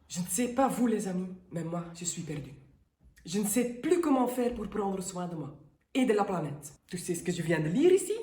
Je ne sais pas vous les amis, mais moi je suis perdue. Je ne sais plus comment faire pour prendre soin de moi et de la planète. Tu sais ce que je viens de lire ici?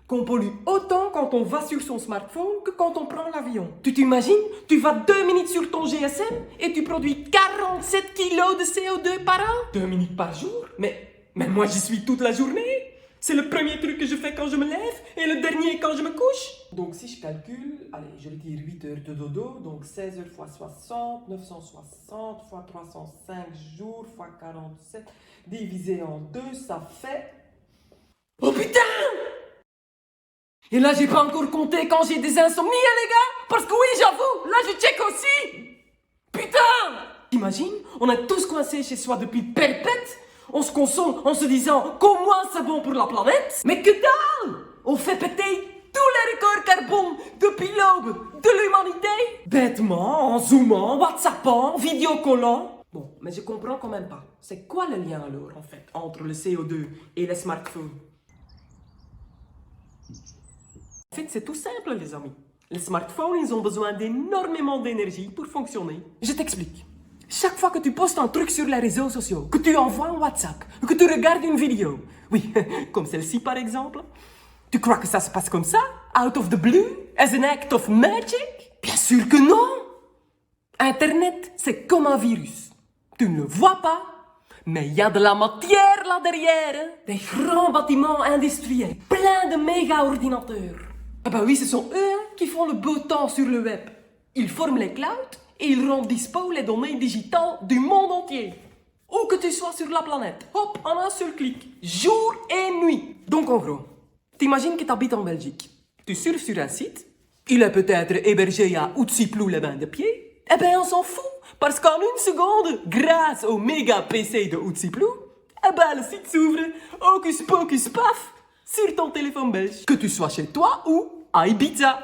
Qu'on pollue autant quand on va sur son smartphone que quand on prend l'avion. Tu t'imagines? Tu vas 2 minutes sur ton GSM et tu produis 47 kilos de CO2 par an? 2 minutes par jour? Mais moi j'y suis toute la journée. C'est le premier truc que je fais quand je me lève et le dernier quand je me couche. Donc si je calcule, allez, je retire 8 heures de dodo, donc 16 heures fois 60, 960 fois 305 jours fois 47, divisé en 2, ça fait... Oh putain! Et là, j'ai pas encore compté quand j'ai des insomnies, hein, les gars! Parce que oui, j'avoue, là, je check aussi! Putain! T'imagines? On est tous coincés chez soi depuis perpète. On se console en se disant qu'au moins c'est bon pour la planète. Mais que dalle! On fait péter tous les records carbone depuis l'aube de l'humanité. Bêtement, en zoomant, whatsappant, vidéocollant. Bon, mais je comprends quand même pas. C'est quoi le lien alors, en fait, entre le CO2 et les smartphones? En fait, c'est tout simple, les amis. Les smartphones, ils ont besoin d'énormément d'énergie pour fonctionner. Je t'explique. Chaque fois que tu postes un truc sur les réseaux sociaux, que tu envoies un WhatsApp, que tu regardes une vidéo, oui, comme celle-ci par exemple, tu crois que ça se passe comme ça, out of the blue, as an act of magic? Bien sûr que non! Internet, c'est comme un virus. Tu ne le vois pas, mais il y a de la matière là derrière. Des grands bâtiments industriels, plein de méga-ordinateurs. Ah bah oui, ce sont eux qui font le beau temps sur le web. Ils forment les clouds et ils rendent dispo les données digitales du monde entier. Où que tu sois sur la planète, hop, en un seul clic, jour et nuit. Donc en gros, t'imagines que tu habites en Belgique. Tu surfes sur un site, il est peut-être hébergé à Outsiplou les bains de pied. Eh ben on s'en fout, parce qu'en une seconde, grâce au méga PC de Outsiplou, eh ben le site s'ouvre, hocus pocus paf, sur ton téléphone belge. Que tu sois chez toi ou à Ibiza.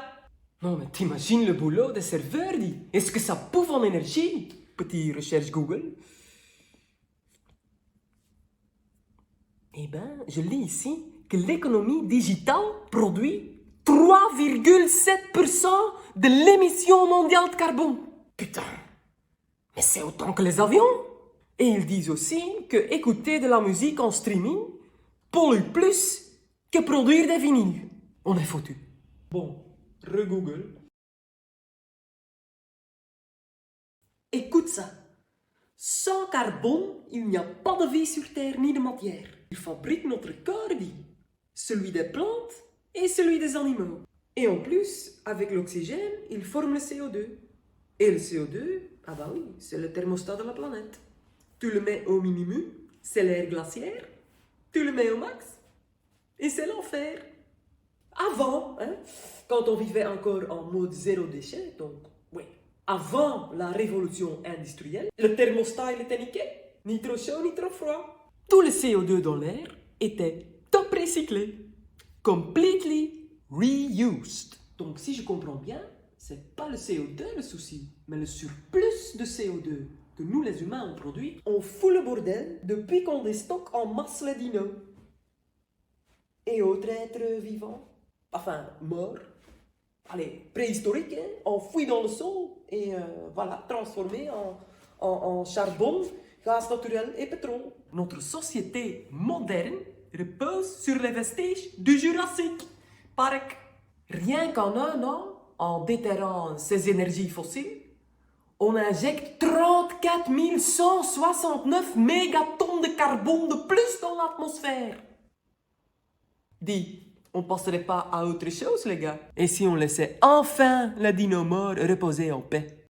Non mais t'imagines le boulot des serveurs, dit. Est-ce que ça bouffe en énergie? Petit recherche Google. Eh ben, je lis ici que l'économie digitale produit 3,7% de l'émission mondiale de carbone. Putain, mais c'est autant que les avions. Et ils disent aussi que écouter de la musique en streaming pollue plus que produire des vinyles. On est foutu. Bon, re-Google. Écoute ça. Sans carbone, il n'y a pas de vie sur Terre ni de matière. Il fabrique notre corps, dit. Celui des plantes et celui des animaux. Et en plus, avec l'oxygène, il forme le CO2. Et le CO2, ah bah oui, c'est le thermostat de la planète. Tu le mets au minimum, c'est l'air glaciaire. Tu le mets au max, et c'est l'enfer. Avant, hein, quand on vivait encore en mode zéro déchet, donc, oui, avant la révolution industrielle, le thermostat, il était nickel. Ni trop chaud, ni trop froid. Tout le CO2 dans l'air était top recyclé. Completely reused. Donc, si je comprends bien, c'est pas le CO2 le souci, mais le surplus de CO2 que nous les humains on produit. On fout le bordel depuis qu'on déstocke en masse les dinos. Et autres êtres vivants, enfin morts, allez, préhistoriques, hein, enfouis dans le sol et voilà, transformés en charbon, gaz naturel et pétrole. Notre société moderne repose sur les vestiges du Jurassique Park. Rien qu'en un an, en déterrant ces énergies fossiles, on injecte 34 169 mégatonnes de carbone de plus dans l'atmosphère. Dis, on passerait pas à autre chose, les gars? Et si on laissait enfin la dino mort reposer en paix?